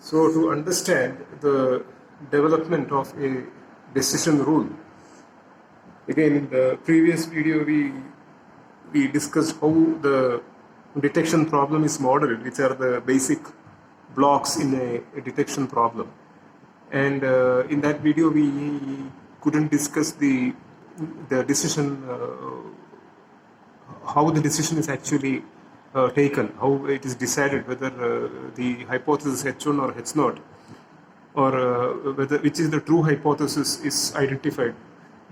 So to understand the development of a decision rule, again in the previous video we discussed how the detection problem is modeled, which are the basic blocks in a detection problem. And in that video we couldn't discuss the decision, how the decision is actually taken, how it is decided whether the hypothesis H1 or H0, or whether which is the true hypothesis is identified.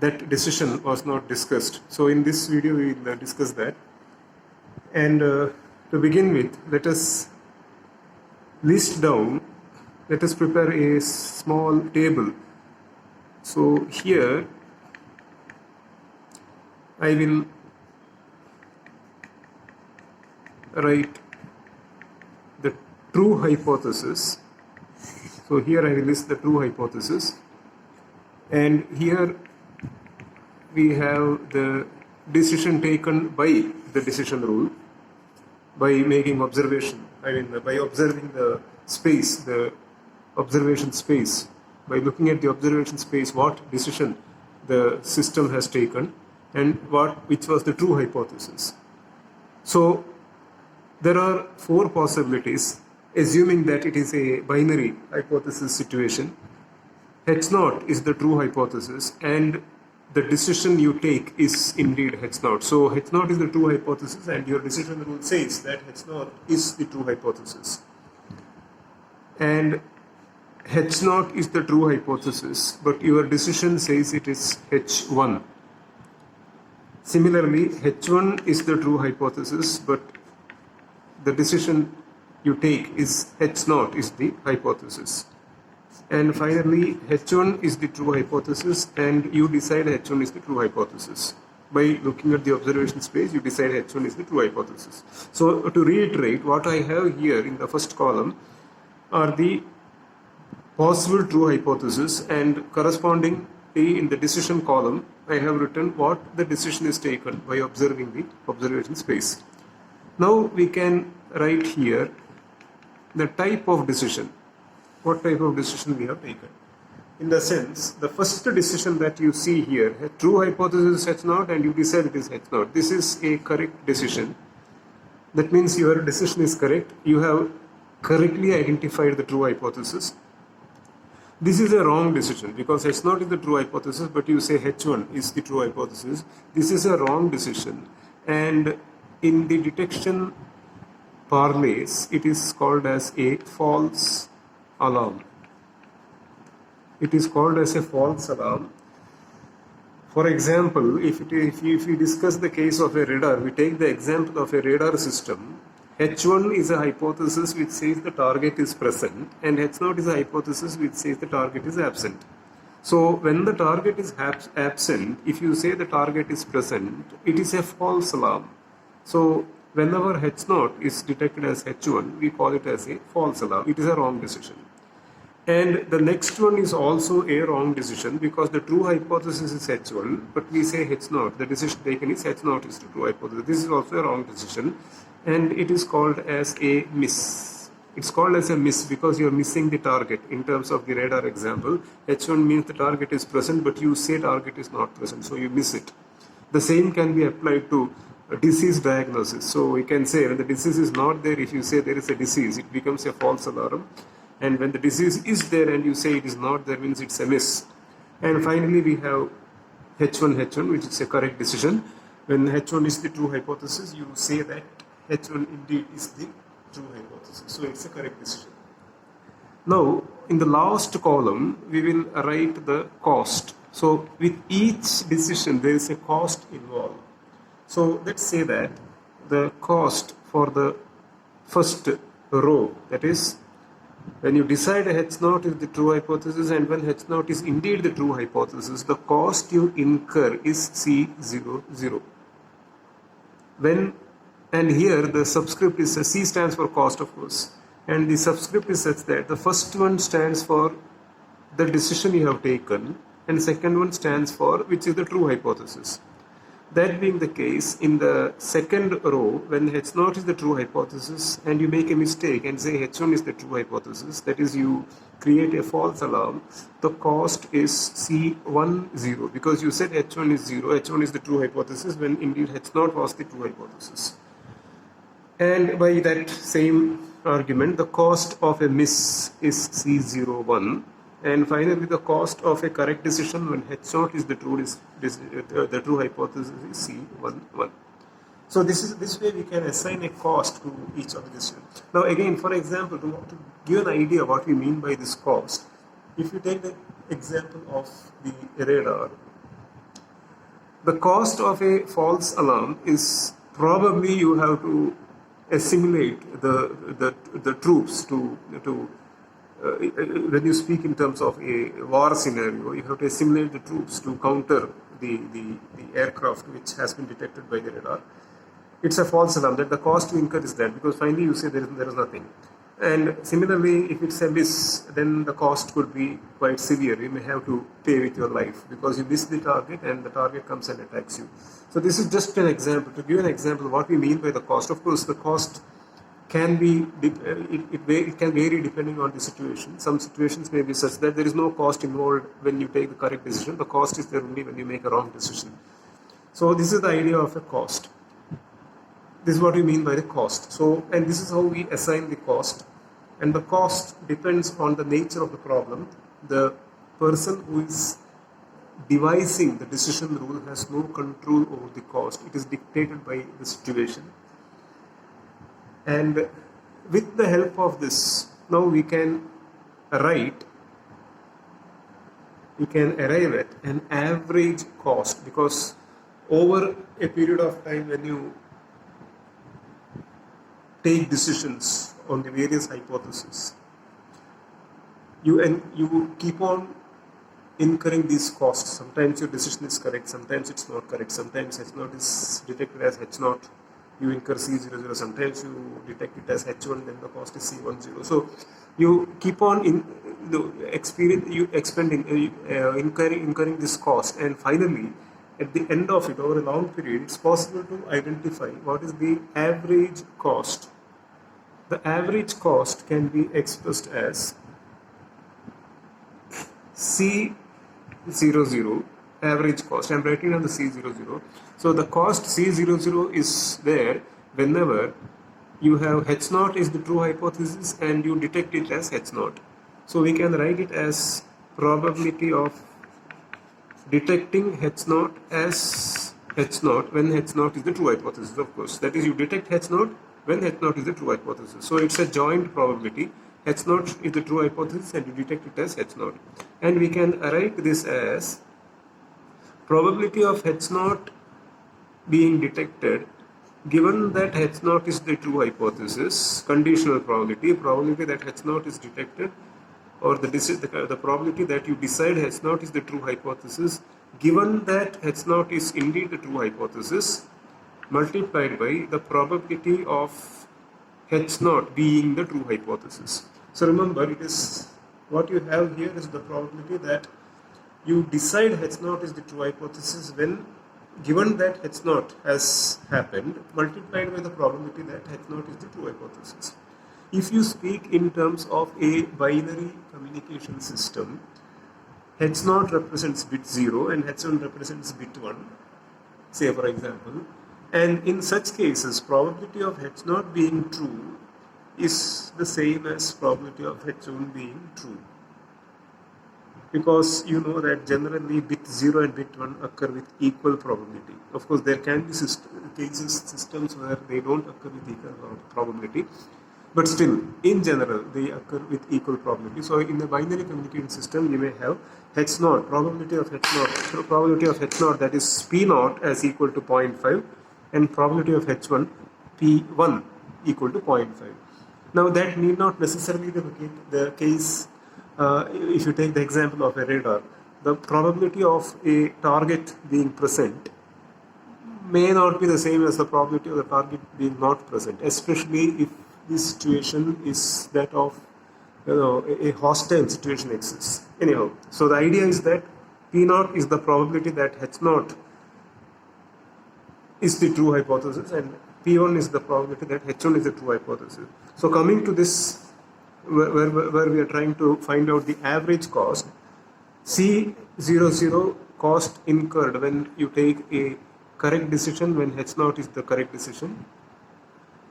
That decision was not discussed. So in this video we will discuss that. And to begin with, let us list down, let us prepare a small table. So here I will write the true hypothesis. So here I will list the true hypothesis, and here we have the decision taken by the decision rule, by making observation, by observing the space, the observation space, by looking at the observation space, what decision the system has taken and which was the true hypothesis. So there are four possibilities, assuming that it is a binary hypothesis situation. H0 is the true hypothesis and the decision you take is indeed H0. So H0 is the true hypothesis and your decision rule says that H0 is the true hypothesis. And H0 is the true hypothesis, but your decision says it is H1. Similarly, H1 is the true hypothesis, but the decision you take is H0 is the hypothesis. And finally, H1 is the true hypothesis and you decide H1 is the true hypothesis. By looking at the observation space, you decide H1 is the true hypothesis. So to reiterate, what I have here in the first column are the possible true hypothesis, and corresponding in the decision column, I have written what the decision is taken by observing the observation space. Now we can write here the type of decision, what type of decision we have taken. In the sense, the first decision that you see here, a true hypothesis is H0 and you decide it is H0. This is a correct decision. That means your decision is correct. You have correctly identified the true hypothesis. This is a wrong decision because H0 is the true hypothesis, but you say H1 is the true hypothesis. This is a wrong decision, and in the detection parlance, it is called as a false alarm. It is called as a false alarm. For example, if we discuss the case of a radar, we take the example of a radar system. H1 is a hypothesis which says the target is present, and H0 is a hypothesis which says the target is absent. So when the target is absent, if you say the target is present, it is a false alarm. So whenever H0 is detected as H1, we call it as a false alarm. It is a wrong decision. And the next one is also a wrong decision because the true hypothesis is H1, but we say H0, the decision taken is H0 is the true hypothesis. This is also a wrong decision, and it is called as a miss. It's called as a miss because you are missing the target. In terms of the radar example, H1 means the target is present, but you say target is not present, so you miss it. The same can be applied to disease diagnosis. So we can say when the disease is not there, if you say there is a disease, it becomes a false alarm. And when the disease is there and you say it is not there, means it's a miss. And finally we have H1, which is a correct decision. When H1 is the true hypothesis, you say that H1 indeed is the true hypothesis. So it's a correct decision. Now in the last column, we will write the cost. So with each decision, there is a cost involved. So let's say that the cost for the first row, that is, when you decide H0 is the true hypothesis and when H0 is indeed the true hypothesis, the cost you incur is C00. And here the subscript is C stands for cost, of course, and the subscript is such that the first one stands for the decision you have taken and second one stands for which is the true hypothesis. That being the case, in the second row, when H0 is the true hypothesis and you make a mistake and say H1 is the true hypothesis, that is, you create a false alarm, the cost is C10 because you said H1 is 0, H1 is the true hypothesis when indeed H0 was the true hypothesis. And by that same argument, the cost of a miss is C01. And finally, the cost of a correct decision when H0 is the true hypothesis is C11. So this way we can assign a cost to each of the decisions. Now again, for example, to give an idea what we mean by this cost, if you take the example of the radar, the cost of a false alarm is probably you have to assimilate the troops to when you speak in terms of a war scenario, you have to assimilate the troops to counter the aircraft which has been detected by the radar. It's a false alarm. That the cost to incur is that, because finally you say there is nothing. And similarly, if it's a miss, then the cost could be quite severe. You may have to pay with your life because you miss the target and the target comes and attacks you. So this is just an example. To give an example of what we mean by the cost, of course, the cost can be, it can vary depending on the situation. Some situations may be such that there is no cost involved when you take the correct decision. The cost is there only when you make a wrong decision. So this is the idea of a cost. This is what we mean by the cost. So, and this is how we assign the cost. And the cost depends on the nature of the problem. The person who is devising the decision rule has no control over the cost. It is dictated by the situation. And with the help of this, now we can arrive at an average cost, because over a period of time when you take decisions on the various hypotheses, you keep on incurring these costs. Sometimes your decision is correct, sometimes it's not correct, sometimes H0 is detected as H0, you incur C00, sometimes you detect it as H1, then the cost is C10. So you keep on incurring this cost, and finally at the end of it, over a long period, it's possible to identify what is the average cost. The average cost can be expressed as C00, average cost. I'm writing down the C00. So the cost C00 is there whenever you have H0 is the true hypothesis and you detect it as H0. So we can write it as probability of detecting H0 as H0 when H0 is the true hypothesis, of course. That is, you detect H0 when H0 is the true hypothesis. So it's a joint probability. H0 is the true hypothesis and you detect it as H0. And we can write this as probability of H0 being detected given that H0 is the true hypothesis, conditional probability that H0 is detected, or the probability that you decide H0 is the true hypothesis given that H0 is indeed the true hypothesis, multiplied by the probability of H0 being the true hypothesis. So remember, it is what you have here is the probability that you decide H0 is the true hypothesis when given that H0 has happened, multiplied by the probability that H0 is the true hypothesis. If you speak in terms of a binary communication system, H0 represents bit 0 and H1 represents bit 1, say for example, and in such cases probability of H0 being true is the same as probability of H1 being true, because you know that generally bit 0 and bit 1 occur with equal probability. Of course, there can be systems where they don't occur with equal probability, but still, in general, they occur with equal probability. So, in the binary communication system, you may have H0, probability of H0, that is P0 as equal to 0.5, and probability of H1, P1 equal to 0.5. Now, that need not necessarily be the case. If you take the example of a radar, the probability of a target being present may not be the same as the probability of the target being not present, especially if this situation is that of a hostile situation exists. Anyhow, so the idea is that P0 is the probability that H0 is the true hypothesis, and P1 is the probability that H1 is the true hypothesis. So coming to this, where we are trying to find out the average cost, C00 cost incurred when you take a correct decision, when H0 is the correct decision,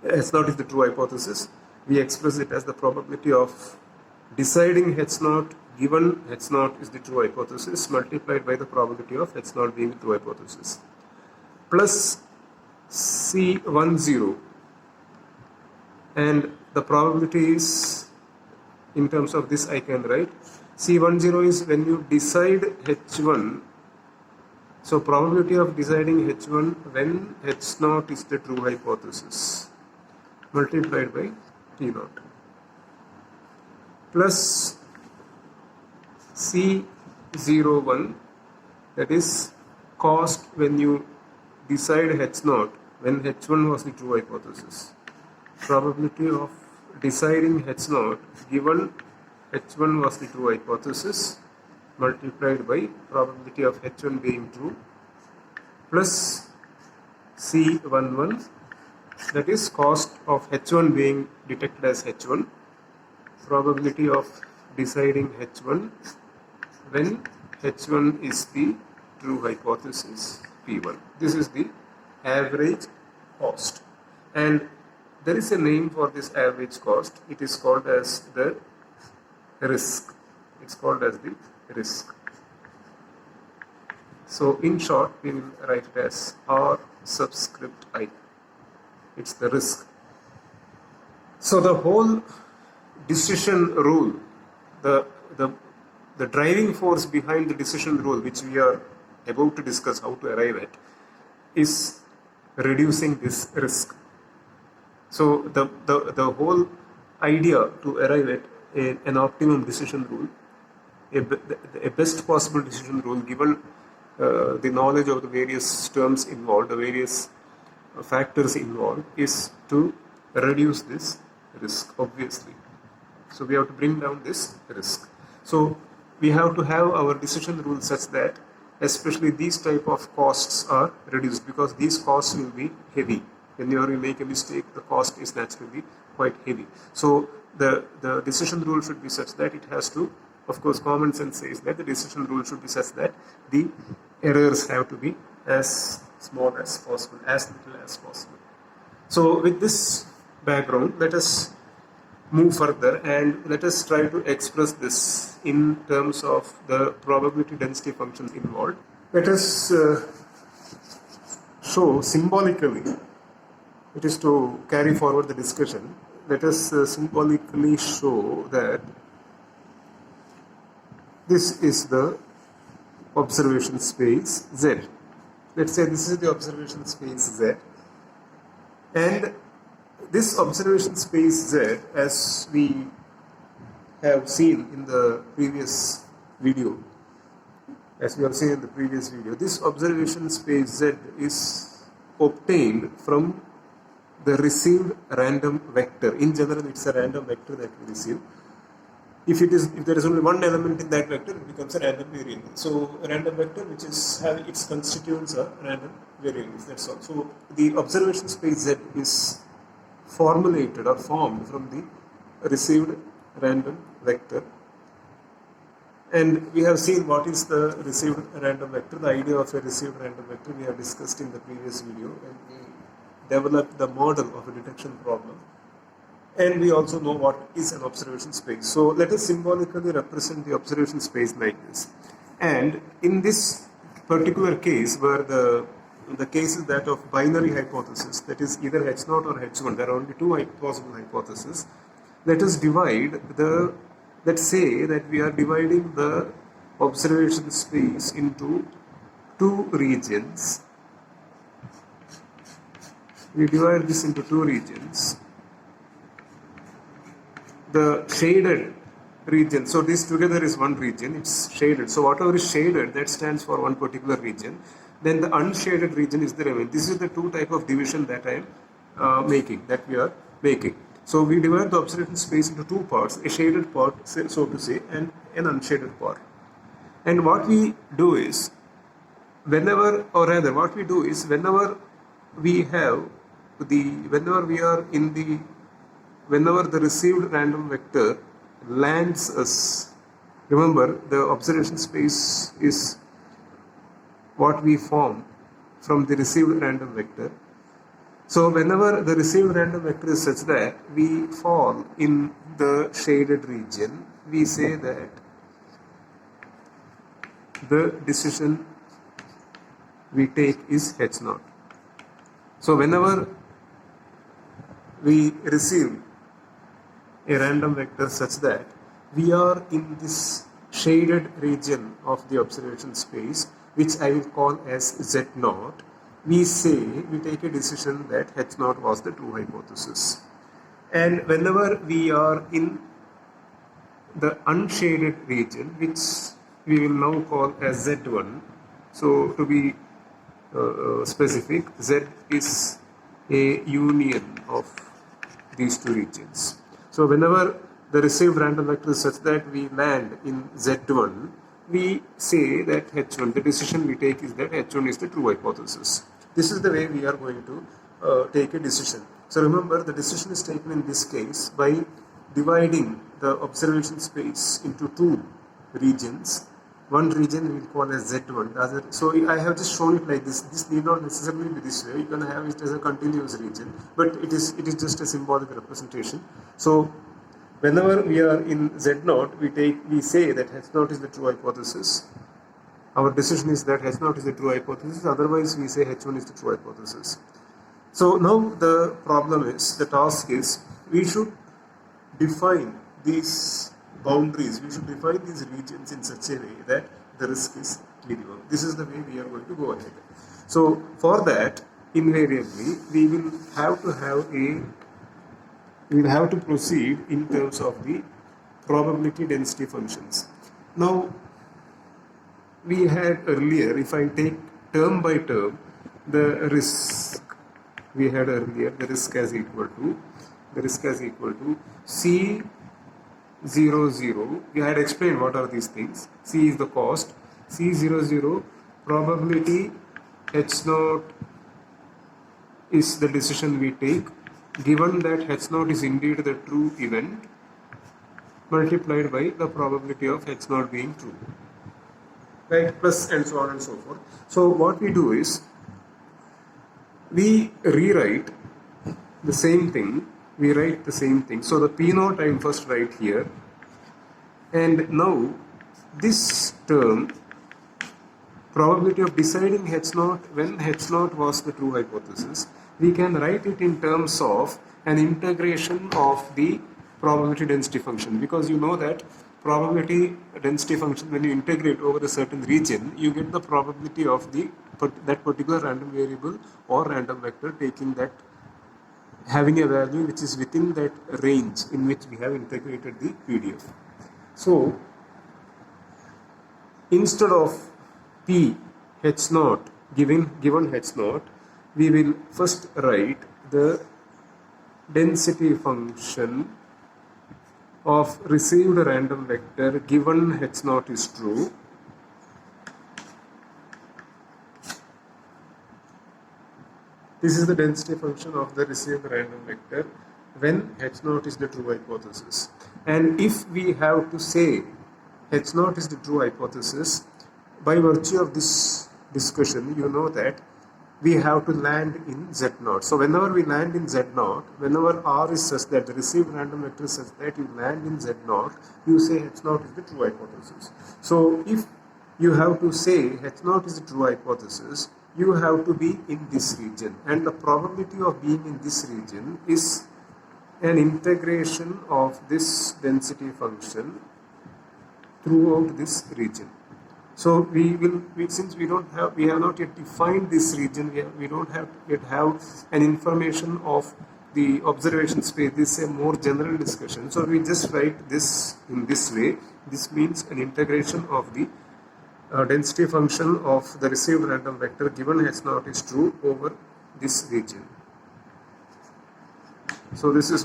H0 is the true hypothesis. We express it as the probability of deciding H0 given H0 is the true hypothesis multiplied by the probability of H0 being the true hypothesis, plus C10, and the probability is, in terms of this I can write C10 is when you decide H1, so probability of deciding H1 when H0 is the true hypothesis multiplied by T0, plus C01, that is cost when you decide H0 when H1 was the true hypothesis, probability of deciding H0 given H1 was the true hypothesis multiplied by probability of H1 being true, plus C11, that is cost of H1 being detected as H1, probability of deciding H1 when H1 is the true hypothesis P1. This is the average cost, and there is a name for this average cost. It is called as the risk. It's called as the risk. So in short, we will write it as R subscript I. It's the risk. So the whole decision rule, the driving force behind the decision rule, which we are about to discuss how to arrive at, is reducing this risk. So the whole idea to arrive at an optimum decision rule, a best possible decision rule given the knowledge of the various terms involved, the various factors involved, is to reduce this risk, obviously. So we have to bring down this risk. So we have to have our decision rule such that especially these type of costs are reduced, because these costs will be heavy. Whenever you make a mistake, the cost is naturally quite heavy. So the decision rule should be such that it has to, of course, common sense says that the decision rule should be such that the errors have to be as small as possible, as little as possible. So with this background, let us move further and let us try to express this in terms of the probability density functions involved. Let us show symbolically, it is to carry forward the discussion, let us symbolically show that this is the observation space Z. Let's say this is the observation space Z, and this observation space Z, as we have seen in the previous video, this observation space Z is obtained from the received random vector. In general, it's a random vector that we receive. If there is only one element in that vector, it becomes a random variable. So a random vector which is having its constituents are random variables. That's all. So the observation space Z is formulated or formed from the received random vector. And we have seen what is the received random vector. The idea of a received random vector we have discussed in the previous video, and we developed the model of a detection problem. And we also know what is an observation space. So let us symbolically represent the observation space like this. And in this particular case, where the case is that of binary hypothesis, that is either H0 or H1, there are only two possible hypotheses. Let us divide let's say that we are dividing the observation space into two regions. We divide this into two regions. The shaded region, so this together is one region, it's shaded. So whatever is shaded, that stands for one particular region. Then the unshaded region is the remaining. This is the two type of division that we are making. So we divide the observation space into two parts, a shaded part, so to say, and an unshaded part. And what we do is, whenever we have whenever the received random vector lands us, remember the observation space is what we form from the received random vector. So whenever the received random vector is such that we fall in the shaded region, we say that the decision we take is H naught. So whenever we receive a random vector such that we are in this shaded region of the observation space, which I will call as Z naught, we take a decision that H naught was the true hypothesis. And whenever we are in the unshaded region, which we will now call as Z1, so to be specific, Z is a union of these two regions. So whenever the received random vector is such that we land in Z1, we say that H1, the decision we take is that H1 is the true hypothesis. This is the way we are going to take a decision. So remember, the decision is taken in this case by dividing the observation space into two regions. One region we will call as Z1. So I have just shown it like this. This need not necessarily be this way. You can have it as a continuous region, but it is just a symbolic representation. So whenever we are in Z0, we say that H0 is the true hypothesis. Our decision is that H0 is the true hypothesis. Otherwise, we say H1 is the true hypothesis. So now the task is, we should define these boundaries, we should define these regions in such a way that the risk is minimum. This is the way we are going to go ahead. So for that, invariably, we will have to proceed in terms of the probability density functions. Now, we had earlier, if I take term by term, the risk we had earlier, the risk as equal to C00. We had explained what are these things. C is the cost. C00 probability H0 is the decision we take, given that H0 is indeed the true event, multiplied by the probability of H0 being true, right? Plus and so on and so forth. So what we do is, we rewrite the same thing. So the P0 I will first write here, and now this term, probability of deciding H0 when H0 was the true hypothesis, we can write it in terms of an integration of the probability density function, because you know that probability density function, when you integrate over a certain region, you get the probability of that particular random variable or random vector having a value which is within that range in which we have integrated the PDF. So instead of P H0 given H0, we will first write the density function of received random vector given H0 is true, this is the density function of the received random vector when H0 is the true hypothesis. And if we have to say H0 is the true hypothesis, by virtue of this discussion, you know that we have to land in Z0. So whenever we land in Z0, whenever R is such that the received random vector is such that you land in Z0, you say H0 is the true hypothesis. So if you have to say H0 is the true hypothesis, you have to be in this region, and the probability of being in this region is an integration of this density function throughout this region. So since we have not yet defined this region, we don't yet have an information of the observation space. This is a more general discussion. So we just write this in this way. This means an integration of the density function of the received random vector given H0 is true over this region. So this is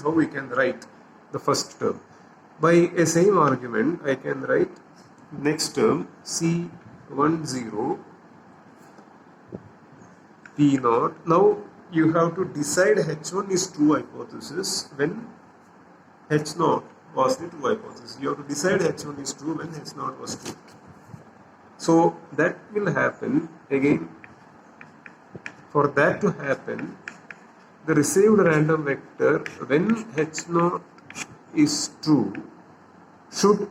how we can write the first term. By a same argument, I can write next term C10 P naught. Now you have to decide H1 is true hypothesis when H naught was the true hypothesis. You have to decide H1 is true when H naught was true. So that will happen again. For that to happen, the received random vector when H naught is true should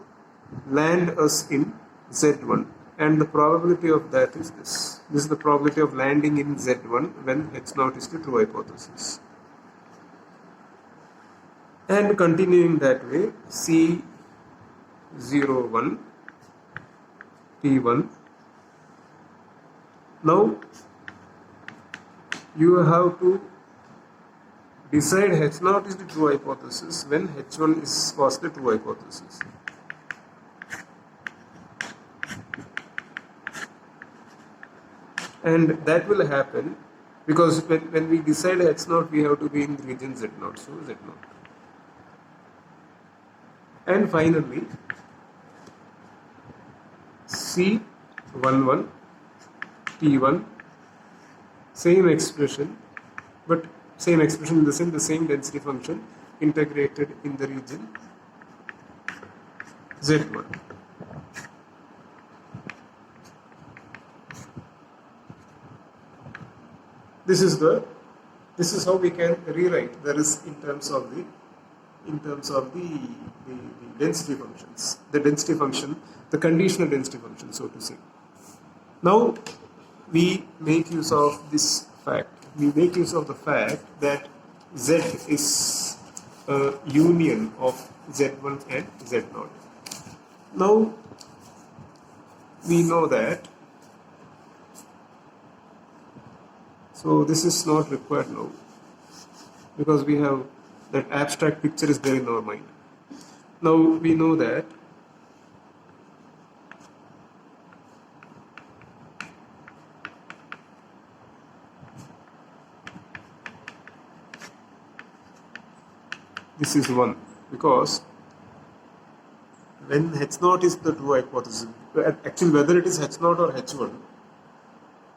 land us in Z1, and the probability of that is this. This is the probability of landing in Z1 when H naught is the true hypothesis. And continuing that way, C01 P1. Now you have to decide H0 is the true hypothesis when H1 was the true hypothesis. And that will happen because when we decide H0, we have to be in region Z0. So Z0. And finally, C11 T1, same expression, but same expression in the sense the same density function integrated in the region Z1. This is how we can rewrite the risk in terms of the density functions, the density function, the conditional density function, so to say. Now we make use of this fact. We make use of the fact that Z is a union of Z1 and Z0. Now we know that. So this is not required now because we have that abstract picture is there in our mind. Now we know that this is 1 because when H0 is the true hypothesis, actually whether it is H0 or H1,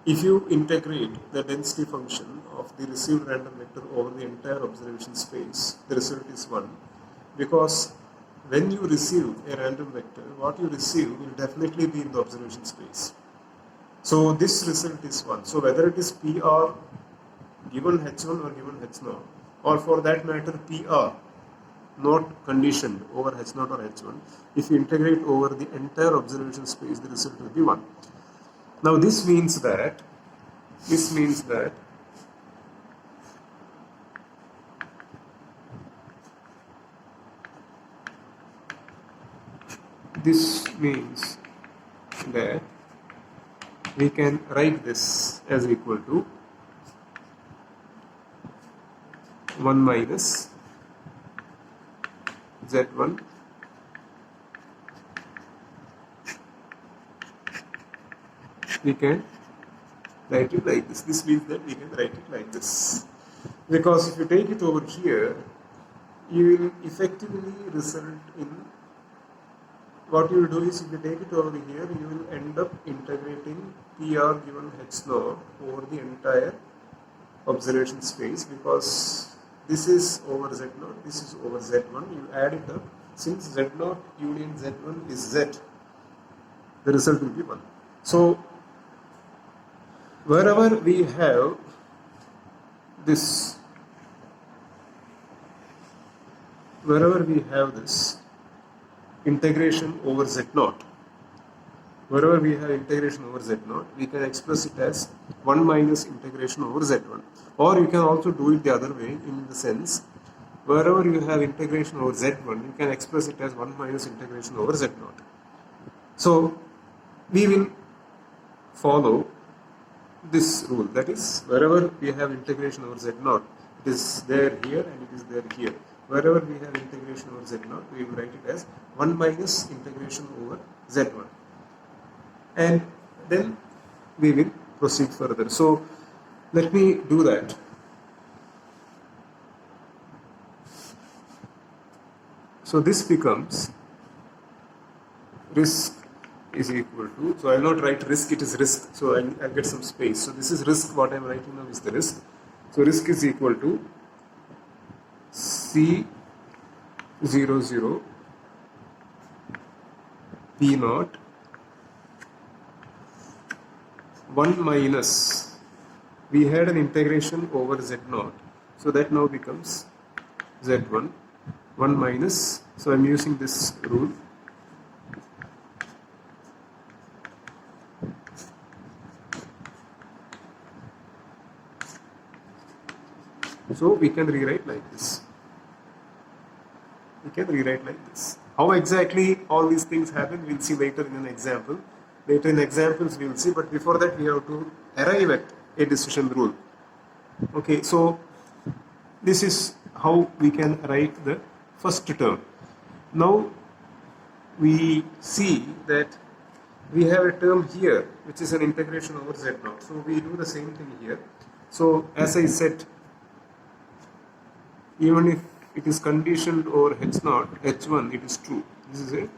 if you integrate the density function of the received random vector over the entire observation space, the result is 1. Because when you receive a random vector, what you receive will definitely be in the observation space. So this result is 1. So whether it is PR given H1 or given H0, or for that matter PR not conditioned over H0 or H1, if you integrate over the entire observation space, the result will be 1. Now this means that this means that we can write this as equal to 1 minus Z1 we can write it like this. This means that we can write it like this. Because if you take it over here, you will effectively result in, what you will do is if you take it over here, you will end up integrating PR given H0 over the entire observation space, because this is over Z0, this is over Z1, you add it up. Since Z0 union Z1 is Z, the result will be 1. So wherever we have this integration over Z0, we can express it as 1 minus integration over Z1. Or you can also do it the other way, in the sense, wherever you have integration over Z1, you can express it as 1 minus integration over Z0. So we will follow this rule, that is, wherever we have integration over Z0, it is there here and it is there here. Wherever we have integration over Z0, we will write it as 1 minus integration over Z1. And then we will proceed further. So let me do that. So this becomes risk is equal to, so I'll not write risk, it is risk, so I'll get some space. So this is risk, what I'm writing now is the risk. So risk is equal to C00 P naught 1 minus, we had an integration over Z naught, so that now becomes Z1, 1 minus, so I'm using this rule, so we can rewrite like this. We can rewrite like this. How exactly all these things happen, we'll see later in an example. Later in examples we will see, but before that we have to arrive at a decision rule. Okay, so this is how we can write the first term. Now we see that we have a term here which is an integration over Z0. So we do the same thing here. So as I said, even if it is conditioned over H0, H1, it is true. This is a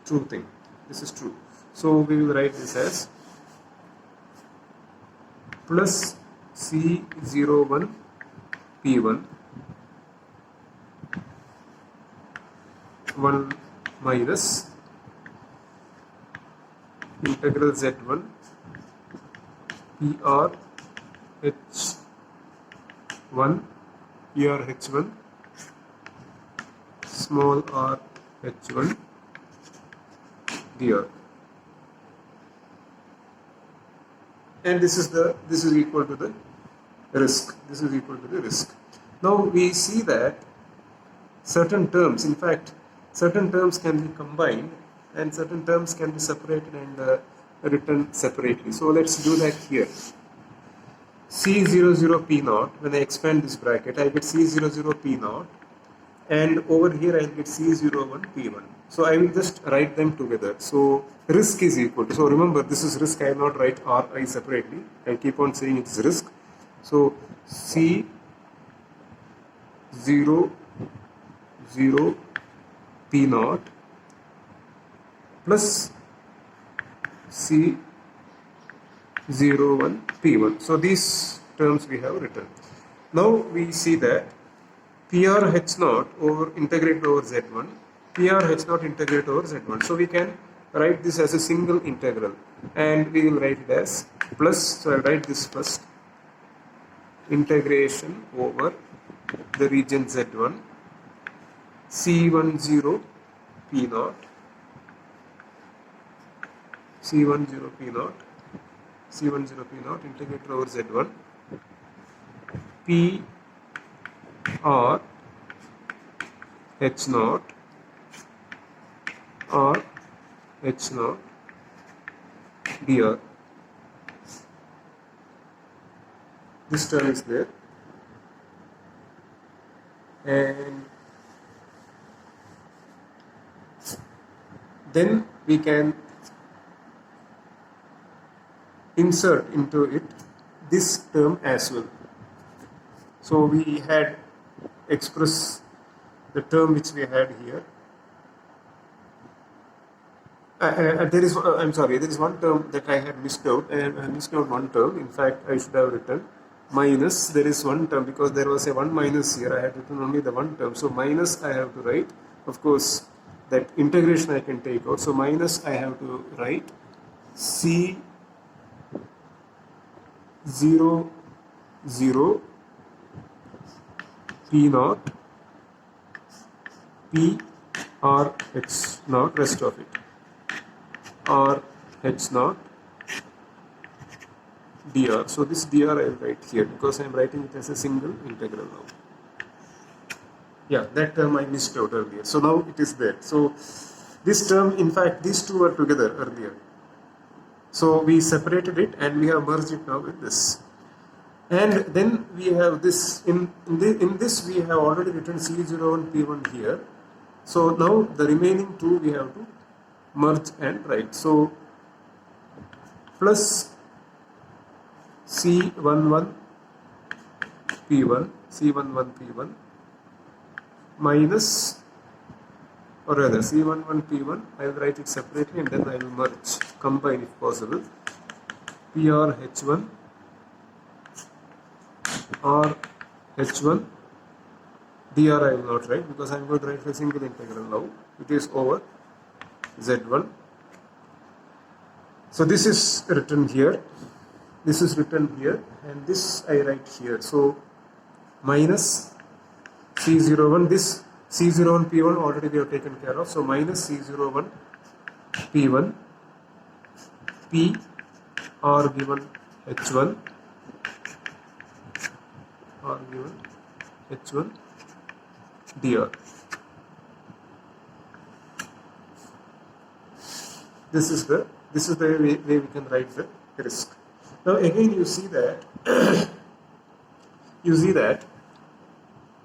true thing. This is true. So we will write this as plus C01 P1 1 minus integral Z1 PR H1 PR H1 small r H1 dr, and this is equal to the risk. This is equal to the risk. Now we see that certain terms, in fact certain terms can be combined and certain terms can be separated and written separately. So let's do that here. C00 P0, when I expand this bracket, I get C00 P0, and over here I will get C01 P1. So I will just write them together. So risk is equal to, so remember this is risk, I will not write Ri separately, I will keep on saying it's risk. So C00 P0 plus C01 P1. So these terms we have written. Now we see that PR H0 over integrate over Z1, PR H0 integrate over Z1. So we can write this as a single integral, and we will write it as plus, so I will write this first, integration over the region Z1 C10 P0 C10 P0 integrate over Z1 P R H0 or H0 dr. This term is there, and then we can insert into it this term as well. So we had express the term which we had here. There is one term that I had missed out. I missed out one term. In fact, I should have written minus. There is one term because there was a 1 minus here. I had written only the one term. So minus I have to write. Of course, that integration I can take out. So minus I have to write C00 P0 P R H0, rest of it, or H0 dr. So this dr I will write here because I am writing it as a single integral now. Yeah, that term I missed out earlier. So now it is there. So this term, in fact, these two were together earlier. So we separated it and we have merged it now with this. And then we have this, in this we have already written C01 P1 here. So now the remaining two we have to merge and write. So plus C11 P1 minus or rather C11 P1, I will write it separately and then I will merge, combine if possible. PR H1 or H1 dr I will not write because I am going to write a single integral now. It is over Z1. So this is written here, this is written here, and this I write here. So minus C01, this C01 P1 already we have taken care of. So minus C01 P1 P or given H1 or given H1 dr. This is the way we can write the risk. Now again you see that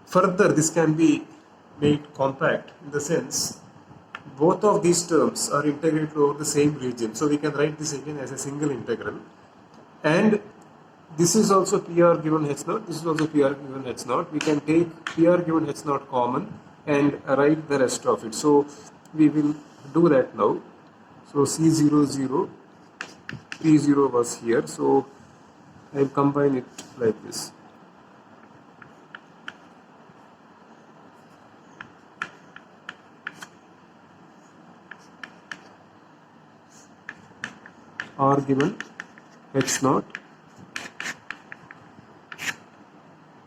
further this can be made compact in the sense both of these terms are integrated over the same region. So we can write this again as a single integral, and this is also PR given H0, this is also PR given H0. We can take PR given H0 common and write the rest of it. So we will do that now. So C00 P0 was here, so I will combine it like this. R given H0.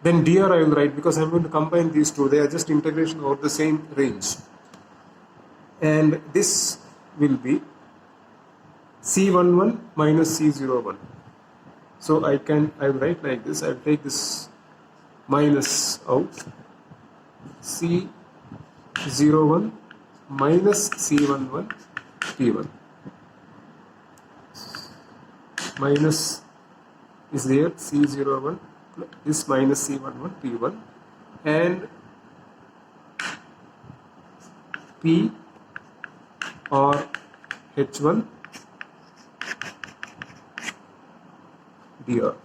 Then dr I will write because I am going to combine these two. They are just integration over the same range. And this will be C11 minus C01. So I will write like this. I will take this minus out. C01 minus C11 P1. Minus is there, C01, this minus C11 P1, and P or H1 dr.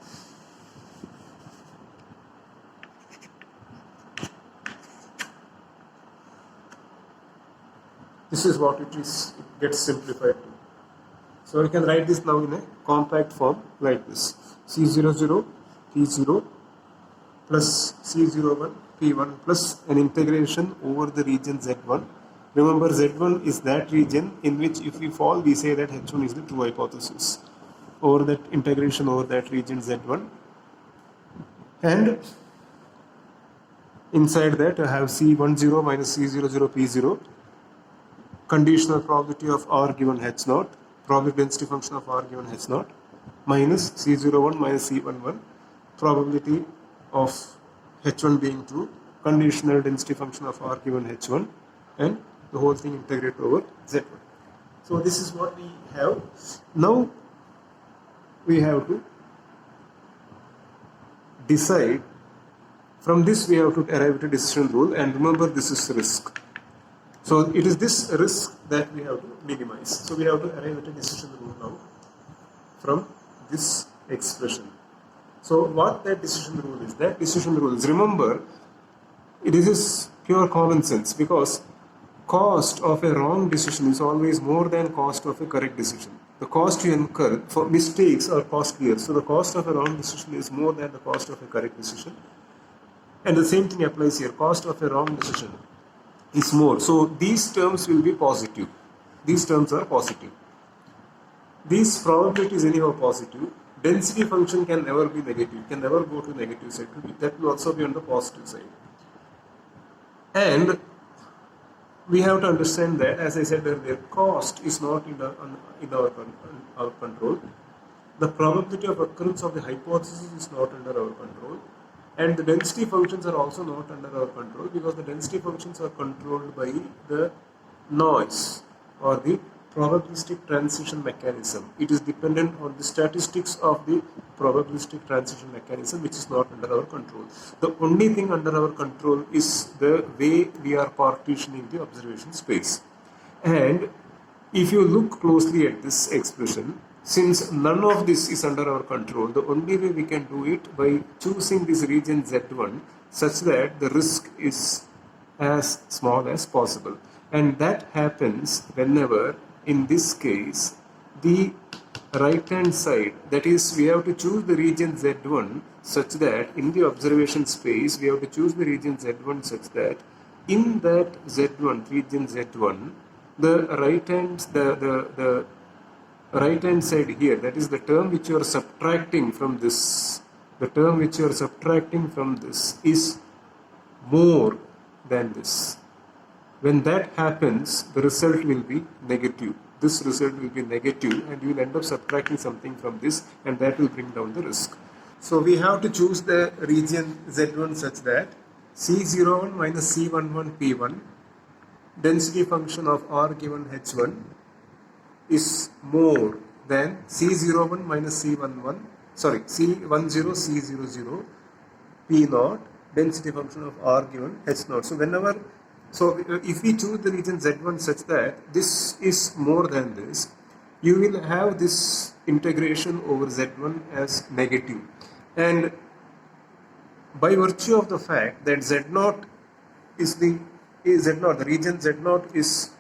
This is what it is, it gets simplified to. So I can write this now in a compact form like this. C00 P0 plus C01 P1 plus an integration over the region Z1. Remember, Z1 is that region in which if we fall, we say that H1 is the true hypothesis over that integration over that region Z1. And inside that I have C10 minus C00 P0, conditional probability of R given H0, probability density function of R given H0, minus C01 minus C11, probability of H1 being true, conditional density function of R given H1, and the whole thing integrated over Z1. So this is what we have. Now we have to decide. From this we have to arrive at a decision rule, and remember this is risk. So it is this risk that we have to minimize. So we have to arrive at a decision rule now from this expression. So what that decision rule is? That decision rule is, remember, it is pure common sense, because cost of a wrong decision is always more than cost of a correct decision. The cost you incur for mistakes are costlier. So the cost of a wrong decision is more than the cost of a correct decision. And the same thing applies here. Cost of a wrong decision is more. So these terms will be positive. These terms are positive. These probabilities anyhow positive. Density function can never be negative, can never go to negative side. That will also be on the positive side. And we have to understand that, as I said earlier, cost is not in our control. The probability of occurrence of the hypothesis is not under our control. And the density functions are also not under our control, because the density functions are controlled by the noise or the probabilistic transition mechanism. It is dependent on the statistics of the probabilistic transition mechanism, which is not under our control. The only thing under our control is the way we are partitioning the observation space. And if you look closely at this expression, since none of this is under our control, the only way we can do it by choosing this region Z1 such that the risk is as small as possible. And that happens whenever, in this case, the right hand side, that is, we have to choose the region Z1 such that in the observation space we have to choose the region Z1 such that in that Z1, region Z1, the right hand side here, that is the term which you are subtracting from this, the term which you are subtracting from this is more than this. When that happens, the result will be negative. This result will be negative and you will end up subtracting something from this, and that will bring down the risk. So we have to choose the region Z1 such that C01 minus C11 P1, density function of R given H1, is more than C01 minus C11, sorry, C10 C00 P0, density function of R given H0. So whenever, so if we choose the region Z1 such that this is more than this, you will have this integration over Z1 as negative. And by virtue of the fact that Z0 is the region Z0 is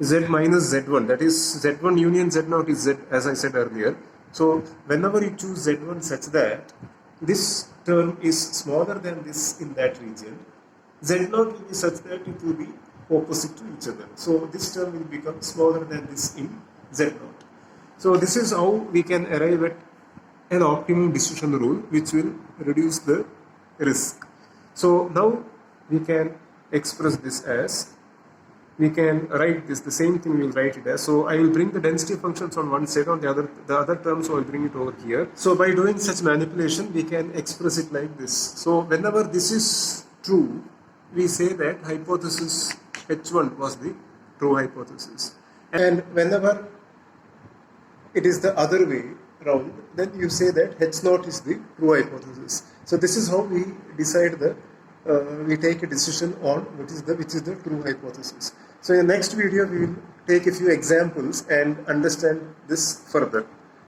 Z minus Z1, that is Z1 union Z0 is Z, as I said earlier. So whenever you choose Z1 such that this term is smaller than this in that region, Z0 will be such that it will be opposite to each other. So this term will become smaller than this in Z0. So this is how we can arrive at an optimum decision rule which will reduce the risk. So now we can express this as, we can write this, the same thing we will write it as. So I will bring the density functions on one side, on the other terms I will bring it over here. So by doing such manipulation we can express it like this. So whenever this is true, we say that hypothesis H1 was the true hypothesis. And whenever it is the other way round, then you say that H0 is the true hypothesis. So this is how we decide the, we take a decision on which is the true hypothesis. So in the next video we will take a few examples and understand this further.